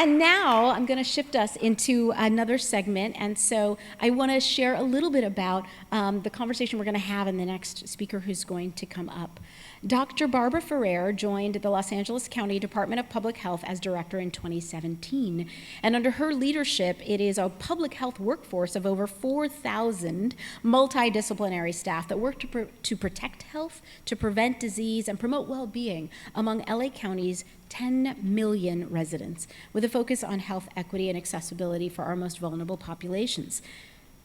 And now I'm going to shift us into another segment. And so I want to share a little bit about the conversation we're going to have in the next speaker who's going to come up. Dr. Barbara Ferrer joined the Los Angeles County Department of Public Health as director in 2017. And under her leadership, it is a public health workforce of over 4,000 multidisciplinary staff that work to protect health, to prevent disease, and promote well-being among LA County's 10 million residents, with a focus on health equity and accessibility for our most vulnerable populations.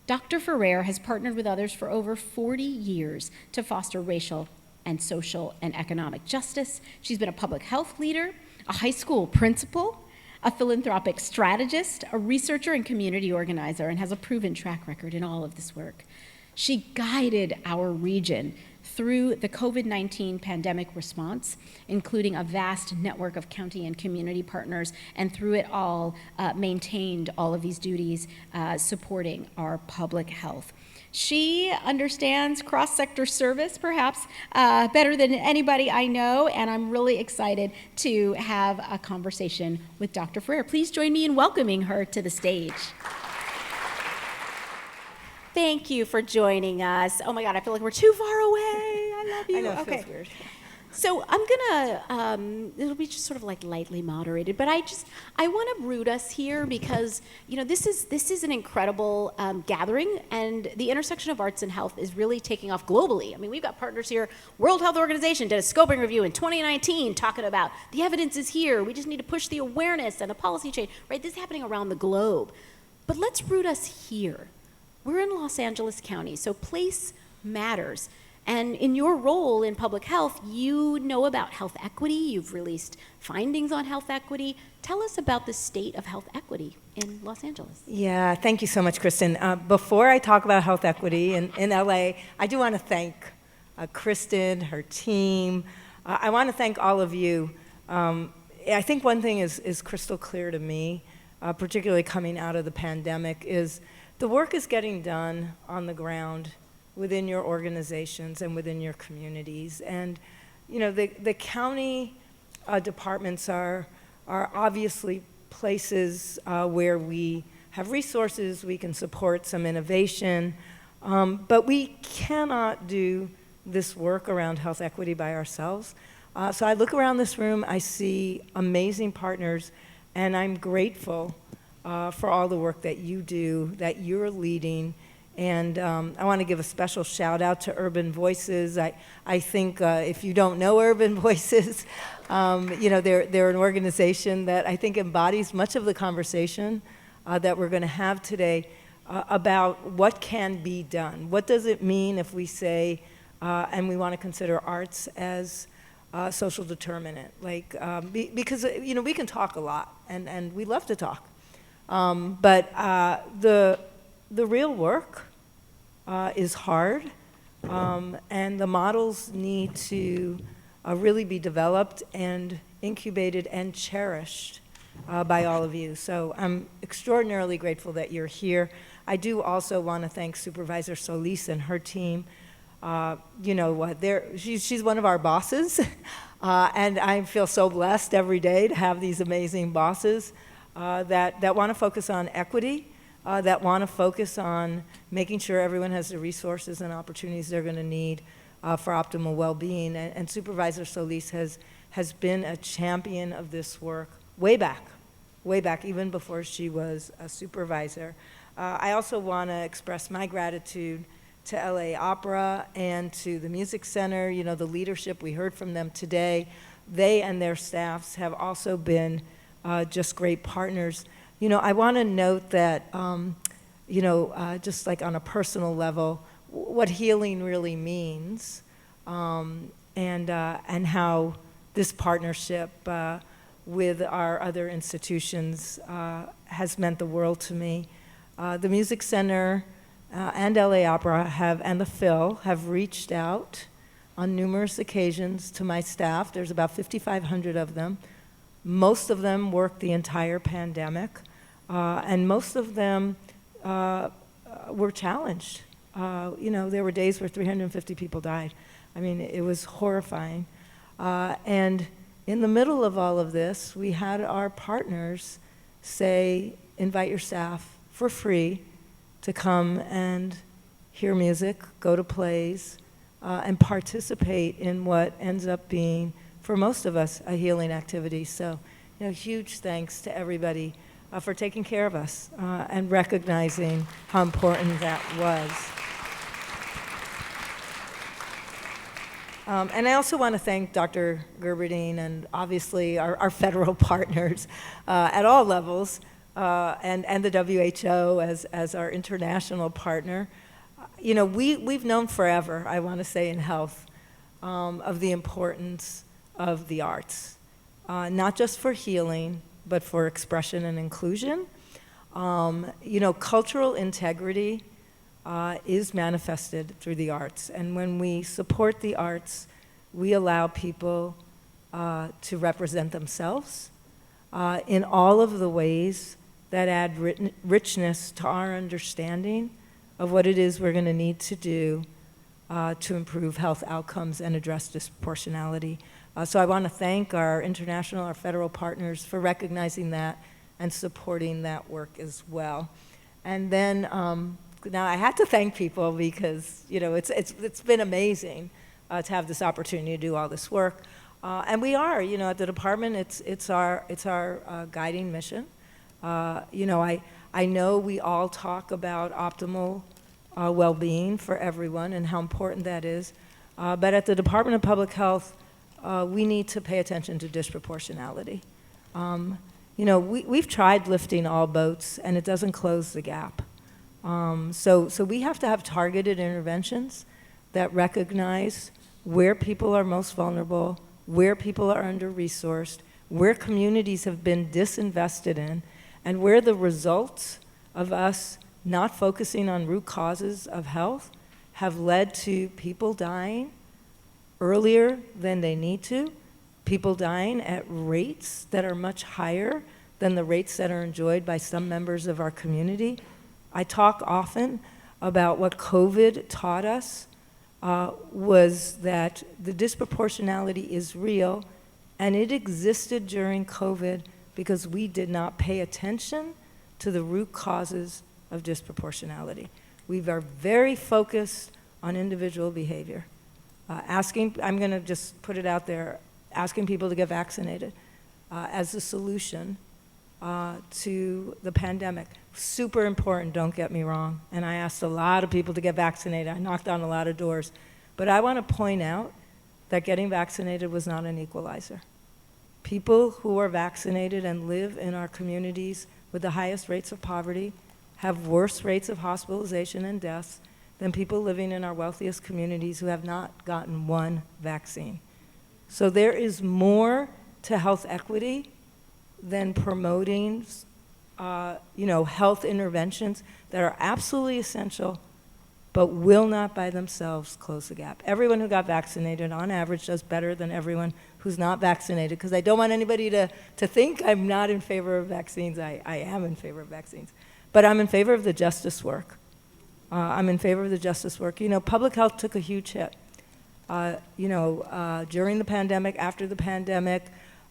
Dr. Ferrer has partnered with others for over 40 years to foster racial and social and economic justice. She's been a public health leader, a high school principal, a philanthropic strategist, a researcher and community organizer, and has a proven track record in all of this work. She guided our region through the COVID-19 pandemic response, including a vast network of county and community partners, and through it all, maintained all of these duties supporting our public health. She understands cross-sector service, perhaps, better than anybody I know, and I'm really excited to have a conversation with Dr. Ferrer. Please join me in welcoming her to the stage. Thank you for joining us. Oh my God, I feel like we're too far away. I love you. I know, it okay. feels weird. So I'm gonna, it'll be just sort of like lightly moderated, but I want to root us here because, you know, this is an incredible gathering, and the intersection of arts and health is really taking off globally. I mean, we've got partners here. World Health Organization did a scoping review in 2019 talking about the evidence is here. We just need to push the awareness and the policy change, right? This is happening around the globe. But let's root us here. We're in Los Angeles County, so place matters. And in your role in public health, you know about health equity. You've released findings on health equity. Tell us about the state of health equity in Los Angeles. Yeah, thank you so much, Kristin. Before I talk about health equity in LA, I do want to thank Kristin, her team. I want to thank all of you. I think one thing is crystal clear to me, particularly coming out of the pandemic, is the work is getting done on the ground within your organizations and within your communities. And, you know, the county departments are obviously places where we have resources, we can support some innovation, but we cannot do this work around health equity by ourselves. So I look around this room, I see amazing partners, and I'm grateful for all the work that you do, that you're leading. And I want to give a special shout out to Urban Voices. I think if you don't know Urban Voices, you know, they're an organization that I think embodies much of the conversation that we're going to have today about what can be done. What does it mean if we say, and we want to consider arts as social determinant? Like, because, you know, we can talk a lot, and we love to talk. But the real work is hard, and the models need to really be developed and incubated and cherished by all of you. So I'm extraordinarily grateful that you're here. I do also want to thank Supervisor Solis and her team. You know what? She's one of our bosses, and I feel so blessed every day to have these amazing bosses that want to focus on equity, that want to focus on making sure everyone has the resources and opportunities they're going to need for optimal well-being. And Supervisor Solis has been a champion of this work way back, even before she was a supervisor. I also want to express my gratitude to LA Opera and to the Music Center. You know, the leadership, we heard from them today. They and their staffs have also been just great partners. You know, I want to note that, you know, just like on a personal level, what healing really means, and how this partnership with our other institutions has meant the world to me. The Music Center and LA Opera and the Phil have reached out on numerous occasions to my staff. There's about 5,500 of them. Most of them worked the entire pandemic, and most of them were challenged. You know, there were days where 350 people died. I mean, it was horrifying. And in the middle of all of this, we had our partners invite your staff for free to come and hear music, go to plays, and participate in what ends up being, for most of us, a healing activity. So, huge thanks to everybody for taking care of us and recognizing how important that was. And I also want to thank Dr. Gerberding and obviously our federal partners at all levels, and the WHO as our international partner. We've known forever, I want to say, in health, of the importance of the arts, not just for healing, but for expression and inclusion. Cultural integrity is manifested through the arts. And when we support the arts, we allow people to represent themselves in all of the ways that add richness to our understanding of what it is we're going to need to do to improve health outcomes and address disproportionality. So I want to thank our international, our federal partners for recognizing that and supporting that work as well. And then now I had to thank people because it's been amazing to have this opportunity to do all this work, and we are at the department. It's our guiding mission. I know we all talk about optimal well-being for everyone and how important that is, but at the Department of Public Health, we need to pay attention to disproportionality. We've tried lifting all boats, and it doesn't close the gap. So we have to have targeted interventions that recognize where people are most vulnerable, where people are under-resourced, where communities have been disinvested in, and where the results of us not focusing on root causes of health have led to people dying earlier than they need to, people dying at rates that are much higher than the rates that are enjoyed by some members of our community. I talk often about what COVID taught us was that the disproportionality is real, and it existed during COVID because we did not pay attention to the root causes of disproportionality. We are very focused on individual behavior. I'm going to just put it out there, asking people to get vaccinated as a solution to the pandemic. Super important, don't get me wrong. And I asked a lot of people to get vaccinated. I knocked on a lot of doors. But I want to point out that getting vaccinated was not an equalizer. People who are vaccinated and live in our communities with the highest rates of poverty have worse rates of hospitalization and deaths than people living in our wealthiest communities who have not gotten one vaccine. So there is more to health equity than promoting health interventions that are absolutely essential but will not by themselves close the gap. Everyone who got vaccinated on average does better than everyone who's not vaccinated, because I don't want anybody to think I'm not in favor of vaccines. I am in favor of vaccines. But I'm in favor of the justice work. I'm in favor of the justice work. Public health took a huge hit. During the pandemic, after the pandemic,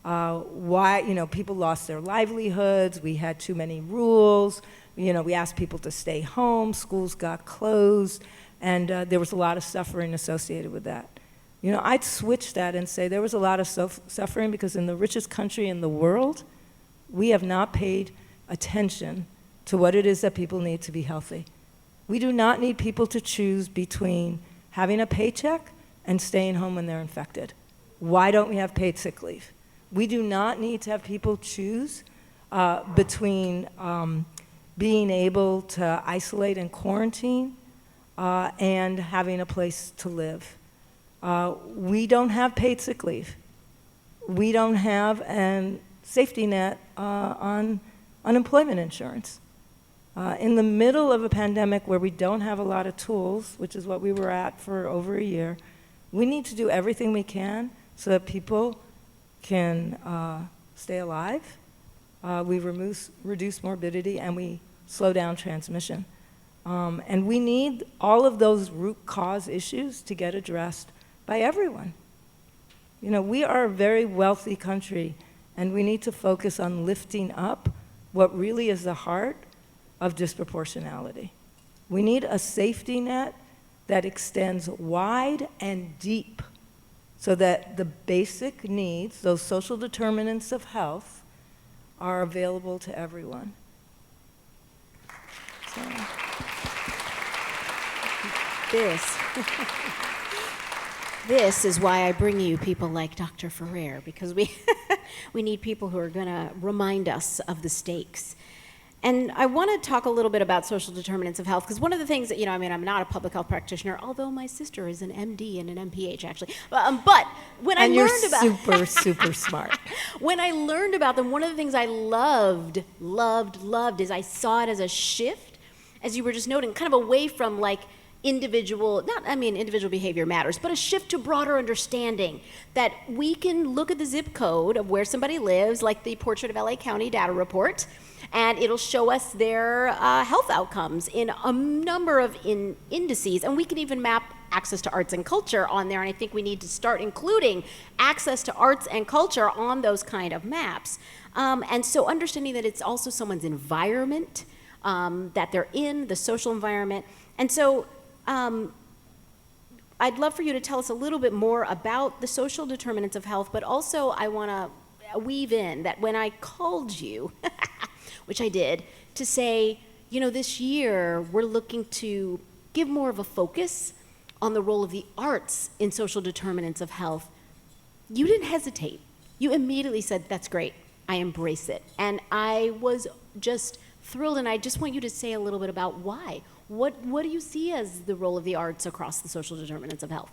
people lost their livelihoods. We had too many rules. We asked people to stay home. Schools got closed, and there was a lot of suffering associated with that. I'd switch that and say there was a lot of suffering because in the richest country in the world, we have not paid attention to what it is that people need to be healthy. We do not need people to choose between having a paycheck and staying home when they're infected. Why don't we have paid sick leave? We do not need to have people choose between being able to isolate and quarantine and having a place to live. We don't have paid sick leave. We don't have a safety net on unemployment insurance. In the middle of a pandemic where we don't have a lot of tools, which is what we were at for over a year, we need to do everything we can so that people can stay alive, we reduce morbidity, and we slow down transmission. And we need all of those root cause issues to get addressed by everyone. We are a very wealthy country, and we need to focus on lifting up what really is the heart of disproportionality. We need a safety net that extends wide and deep so that the basic needs, those social determinants of health, are available to everyone. So. This is why I bring you people like Dr. Ferrer, because we need people who are going to remind us of the stakes. And I want to talk a little bit about social determinants of health, because one of the things that, I'm not a public health practitioner, although my sister is an MD and an MPH, actually. But when I learned about... And you're super smart. When I learned about them, one of the things I loved is I saw it as a shift, as you were just noting, kind of away from individual behavior matters, but a shift to broader understanding that we can look at the zip code of where somebody lives, like the Portrait of LA County data report, and it'll show us their health outcomes in a number of indices, and we can even map access to arts and culture on there, and I think we need to start including access to arts and culture on those kind of maps. And so understanding that it's also someone's environment, that they're in, the social environment, and so I'd love for you to tell us a little bit more about the social determinants of health, but also I want to weave in that when I called you, which I did, to say, this year we're looking to give more of a focus on the role of the arts in social determinants of health, you didn't hesitate. You immediately said, that's great, I embrace it. And I was just thrilled, and I just want you to say a little bit about why. What do you see as the role of the arts across the social determinants of health?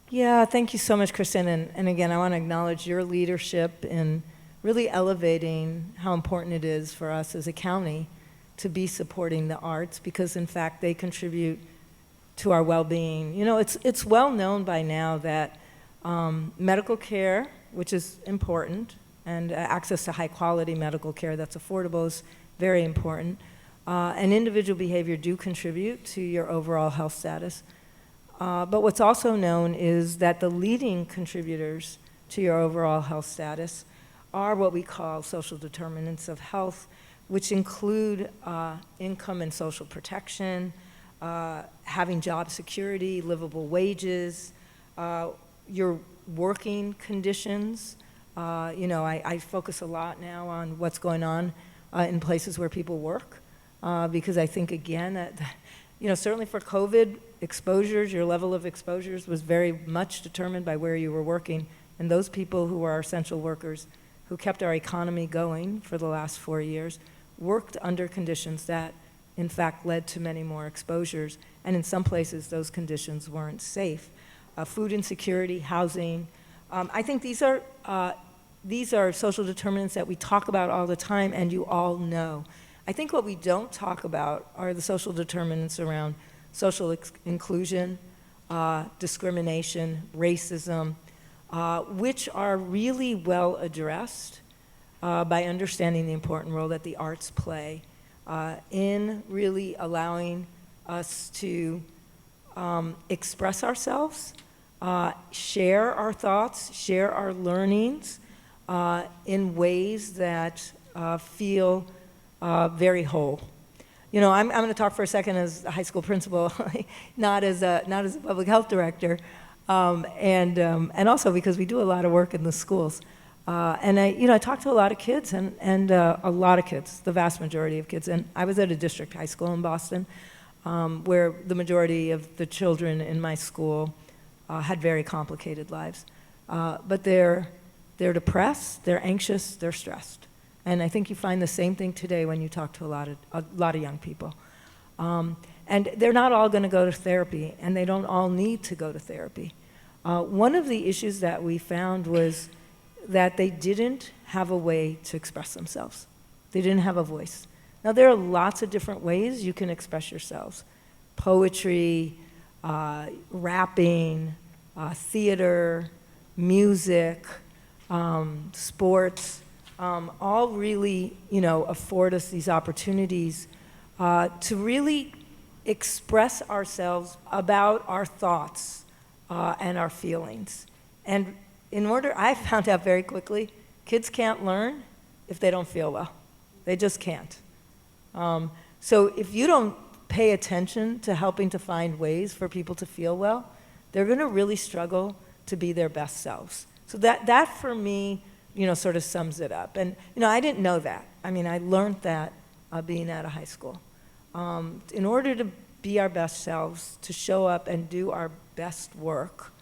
Yeah, thank you so much, Kristin. And again, I want to acknowledge your leadership in really elevating how important it is for us as a county to be supporting the arts, because in fact they contribute to our well-being. It's well known by now that medical care, which is important, and access to high quality medical care that's affordable is very important. And individual behavior do contribute to your overall health status. But what's also known is that the leading contributors to your overall health status are what we call social determinants of health, which include income and social protection, having job security, livable wages, your working conditions. I focus a lot now on what's going on in places where people work. Because I think, again, that, certainly for COVID exposures, your level of exposures was very much determined by where you were working. And those people who are essential workers, who kept our economy going for the last 4 years, worked under conditions that, in fact, led to many more exposures. And in some places, those conditions weren't safe. Food insecurity, housing. I think these are social determinants that we talk about all the time, and you all know. I think what we don't talk about are the social determinants around social inclusion, discrimination, racism, which are really well addressed by understanding the important role that the arts play in really allowing us to express ourselves, share our thoughts, share our learnings in ways that feel very whole. I'm going to talk for a second as a high school principal, not as a public health director, and also because we do a lot of work in the schools. And I talk to a lot of kids, and a lot of kids, the vast majority of kids. And I was at a district high school in Boston, where the majority of the children in my school had very complicated lives. But they're depressed, they're anxious, they're stressed. And I think you find the same thing today when you talk to a lot of young people. And they're not all going to go to therapy, and they don't all need to go to therapy. One of the issues that we found was that they didn't have a way to express themselves. They didn't have a voice. Now, there are lots of different ways you can express yourselves. Poetry, rapping, theater, music, sports, all really, afford us these opportunities to really express ourselves about our thoughts and our feelings. And I found out very quickly, kids can't learn if they don't feel well. They just can't. So if you don't pay attention to helping to find ways for people to feel well, they're going to really struggle to be their best selves. So that for me, sort of sums it up. And, I didn't know that. I mean, I learned that being out of high school. In order to be our best selves, to show up and do our best work,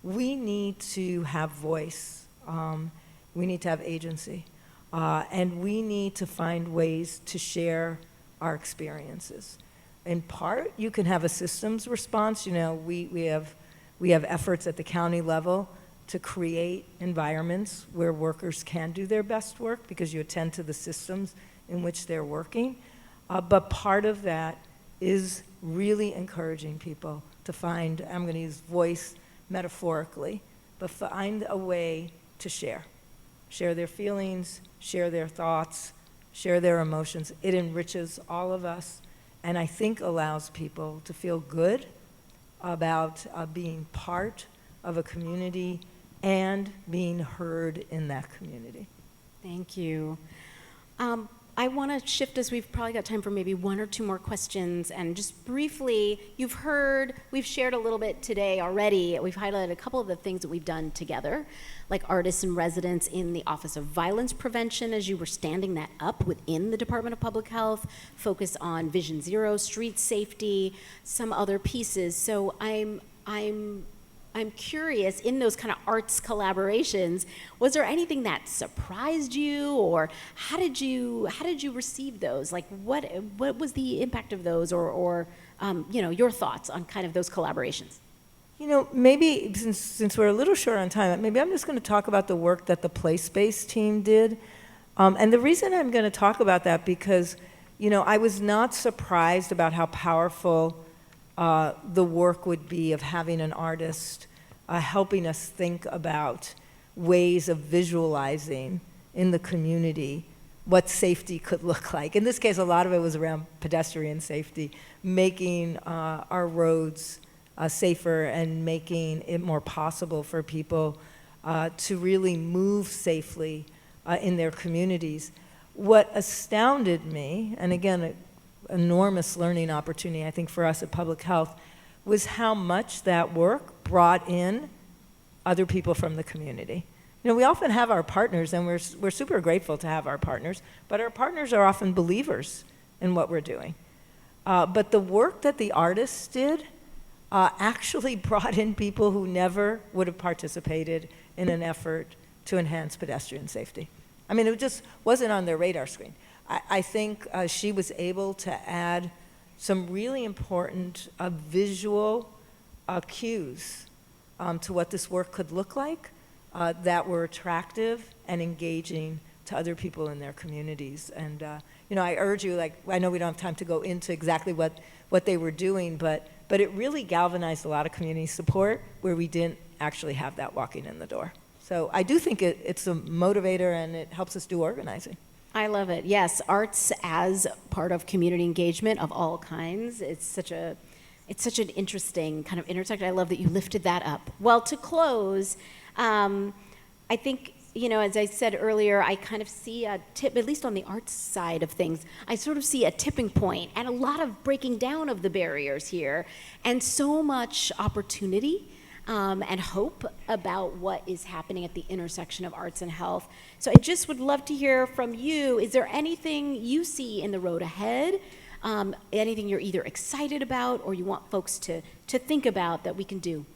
we need to have voice. We need to have agency. And we need to find ways to share our experiences. In part, you can have a systems response. We have efforts at the county level to create environments where workers can do their best work because you attend to the systems in which they're working. But part of that is really encouraging people to find, I'm going to use voice metaphorically, but find a way to share their feelings, share their thoughts, share their emotions. It enriches all of us, and I think allows people to feel good about being part of a community and being heard in that community. Thank you. I want to shift as we've probably got time for maybe one or two more questions. And just briefly, we've shared a little bit today already. We've highlighted a couple of the things that we've done together, like artists in residence in the Office of Violence Prevention, as you were standing that up within the Department of Public Health, focus on Vision Zero, street safety, some other pieces. So I'm curious, in those kind of arts collaborations, was there anything that surprised you, or how did you receive those? Like, what was the impact of those, or your thoughts on kind of those collaborations? Maybe since we're a little short on time, maybe I'm just going to talk about the work that the place-based team did. And the reason I'm going to talk about that because, I was not surprised about how powerful the work would be of having an artist helping us think about ways of visualizing in the community what safety could look like. In this case, a lot of it was around pedestrian safety, making our roads safer and making it more possible for people to really move safely in their communities. What astounded me, and again, an enormous learning opportunity, I think, for us at Public Health, was how much that work brought in other people from the community. We often have our partners, and we're super grateful to have our partners, but our partners are often believers in what we're doing. But the work that the artists did actually brought in people who never would have participated in an effort to enhance pedestrian safety. I mean, it just wasn't on their radar screen. I think she was able to add some really important visual cues to what this work could look like that were attractive and engaging to other people in their communities. And I urge you, I know we don't have time to go into exactly what they were doing, but it really galvanized a lot of community support where we didn't actually have that walking in the door. So I do think it's a motivator, and it helps us do organizing. I love it. Yes, arts as part of community engagement of all kinds. It's such an interesting kind of intersection. I love that you lifted that up. Well, to close, I think, as I said earlier, I kind of see a tip, at least on the arts side of things, I sort of see a tipping point and a lot of breaking down of the barriers here, and so much opportunity and hope about what is happening at the intersection of arts and health. So I just would love to hear from you. Is there anything you see in the road ahead? Anything you're either excited about or you want folks to think about that we can do?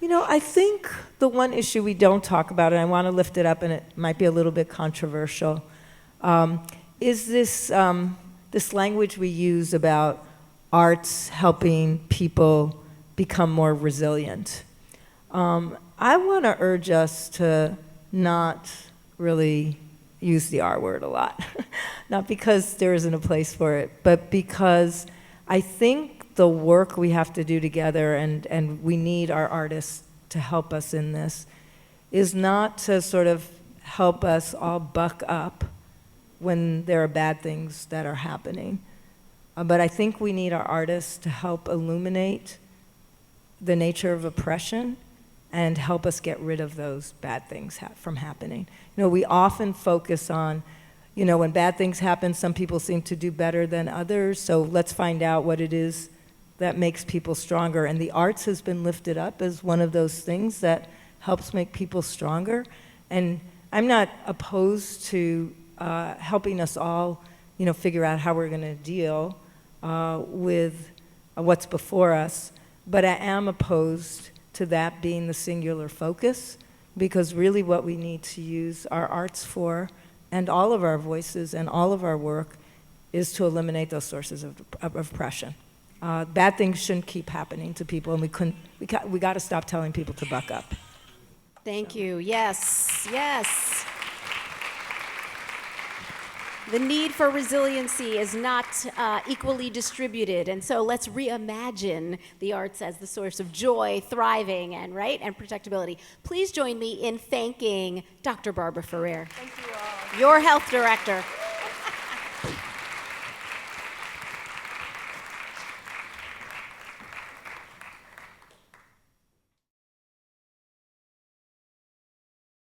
I think the one issue we don't talk about, and I want to lift it up, and it might be a little bit controversial, is this language we use about arts helping people become more resilient. I want to urge us to not really use the R word a lot. Not because there isn't a place for it, but because I think the work we have to do together, and we need our artists to help us in this, is not to sort of help us all buck up when there are bad things that are happening. But I think we need our artists to help illuminate the nature of oppression and help us get rid of those bad things from happening. We often focus on, when bad things happen, some people seem to do better than others. So let's find out what it is that makes people stronger. And the arts has been lifted up as one of those things that helps make people stronger. And I'm not opposed to helping us all, figure out how we're going to deal with what's before us. But I am opposed to that being the singular focus, because really what we need to use our arts for, and all of our voices and all of our work, is to eliminate those sources of oppression. Bad things shouldn't keep happening to people, and we got to stop telling people to buck up. Thank you. Yes, yes. The need for resiliency is not equally distributed, and so let's reimagine the arts as the source of joy, thriving, and protectability. Please join me in thanking Dr. Barbara Ferrer, Thank you all. your health director.